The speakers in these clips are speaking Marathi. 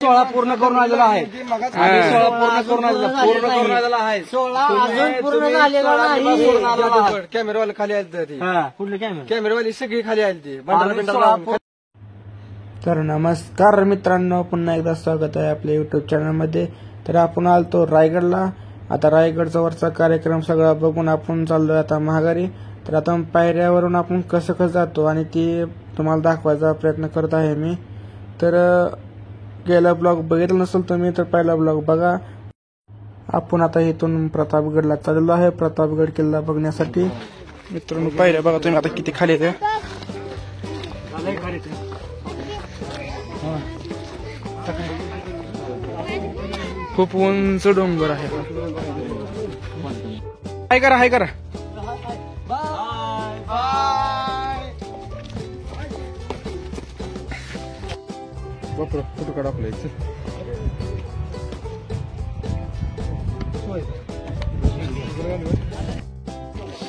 16 पूर्ण करून आलेला आहे. 16 पूर्ण करून आलेला आहे. 16 अजून पूर्ण झालेला नाही. कॅमेरावाले खाली आले ती कुठले कॅमेरावाली सगळी खाली आली ती तर नमस्कार मित्रांनो, पुन्हा एकदा स्वागत आहे आपल्या युट्यूब चॅनलमध्ये. तर आपण आलतो रायगडला. आता रायगडचा वरचा कार्यक्रम सगळा बघून आपण चाललोय आता महागारी. तर आता पायऱ्यावरून आपण कसं कसं जातो आणि ती तुम्हाला दाखवायचा प्रयत्न करत आहे मी. तर गेला ब्लॉग बघितला नसेल तुम्ही तर पहिला ब्लॉग बघा. आपण आता इथून प्रतापगडला चाललो आहे, प्रतापगड किल्ला बघण्यासाठी. मित्रांनो पायऱ्या बघा तुम्ही आता किती खाली येते. खूप उंच डोंगर आहे. हाय करा हाय करा. फोटो काढा आपल्या इथे.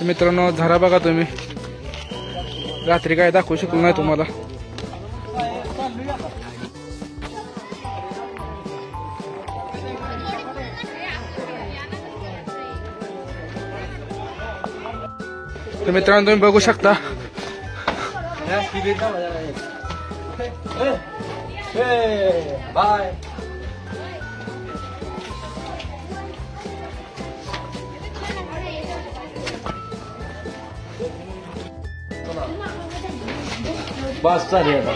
मित्रांनो झरा बघा तुम्ही. रात्री काय दाखवू शकलो नाही तुम्हाला. तर मित्रांनो तुम्ही बघू शकता. बाय. बस चालेल.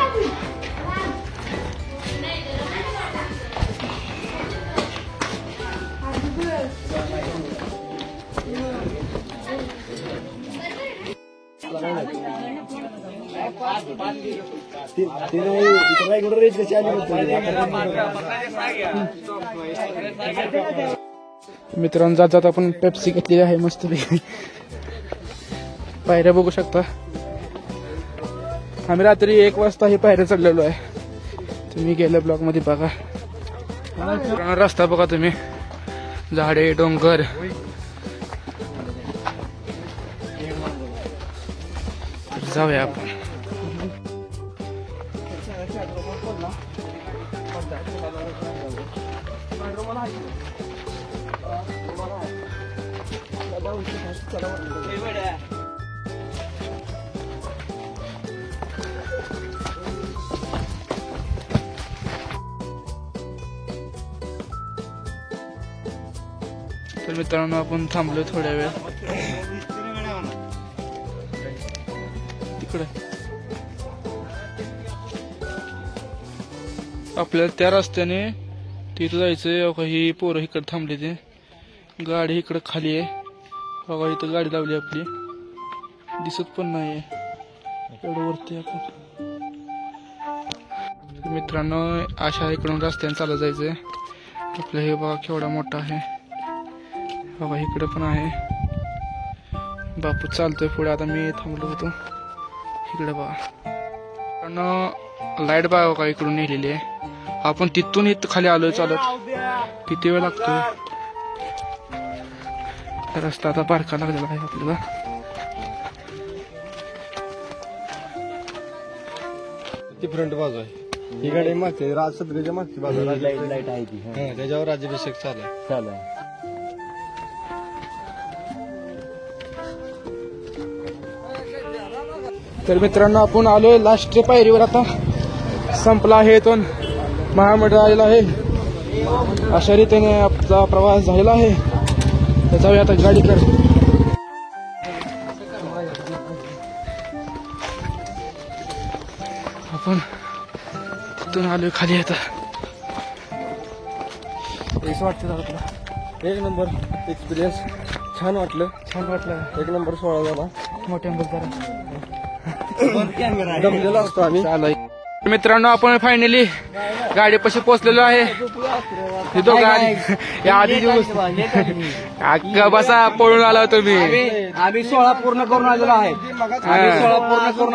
मित्रांनो जात जात आपण पेप्सी घेतलेली आहे मस्त. पायऱ्या बघू शकता. आम्ही रात्री 1 वाजता ही पायऱ्या चढलेलो आहे. तुम्ही गेल्या ब्लॉक मध्ये बघा. रस्ता बघा तुम्ही. झाडे डोंगर. जाऊया आपण. तर मित्रांनो आपण थांबलो थोड्या वेळ तिकडे. आपल्याला त्या रस्त्याने तिथं जायचंय. ही पोरं इकडे थांबली. ते गाडी इकडे खाली आहे बघा. इथं गाडी लावली आपली. दिसत पण नाही एवढं वरती आपण. मित्रांनो अशा इकडून रस्त्याने चालत जायचंय आपलं. हे बघा केवढा मोठा आहे बघा. इकडे पण आहे. बापू चालतोय पुढे. आता मी थांबलो होतो इकडे बघा. कारण लाईट बघा का इकडून नेलेली आहे. आपण तिथून इथं खाली आलोय चालत. किती वेळ लागतोय. रस्ता आता बारका लागलेला आहे आपल्याला. ती फ्रंट बाजू आहे. ही गाडी मागते राजसत्रीच्या मागची बाजू. लाईट आहे ती. त्याच्यावर राज्याभिषेक चालू आहे. तर मित्रांनो आपण आलोय लास्ट पायरीवर. आता संपला आहे. इथून महामंडळ आलेला आहे. अशा रीतीने आपला प्रवास झालेला आहे. तर जाऊया आता गाडीकडे. आपण तिथून आलोय खाली. आता असं वाटतं तुला. 1 नंबर एक्सपिरियन्स. छान वाटलं. 1 नंबर 16 झाला. मोठ्या जरा जमलेला असतो आम्ही. चालू. मित्रांनो आपण फायनली गाडीपाशी पोहोचलेलो आहे. बसा पळून आला तुम्ही. आम्ही 16 पूर्ण करून आलेला आहे. 16 पूर्ण करून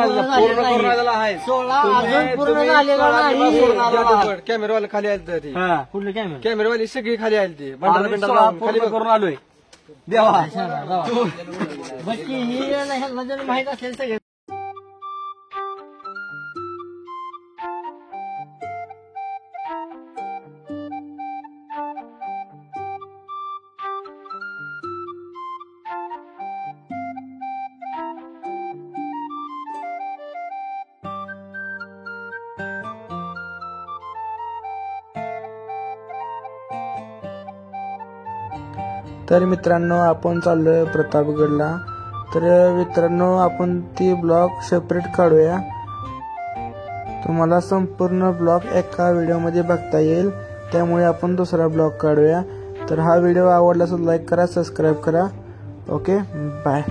आलेला आहे. 16 अजून पूर्ण झालेला नाही. कॅमेरावाले खाली आले ती कुठले कॅमेरावाली सगळी खाली आली ती. 16 पूर्ण करून आलोय. देवा ही माहित असेल सगळे. तर मित्रांनो आपण चाललोय प्रतापगडला. तर मित्रांनो आपण ती ब्लॉग सेपरेट काढूया. तुम्हाला संपूर्ण ब्लॉग एका व्हिडिओमध्ये बघता येईल, त्यामुळे आपण दुसरा ब्लॉग काढूया. तर हा व्हिडिओ आवडला असेल लाईक करा, सबस्क्राईब करा. Okay, bye.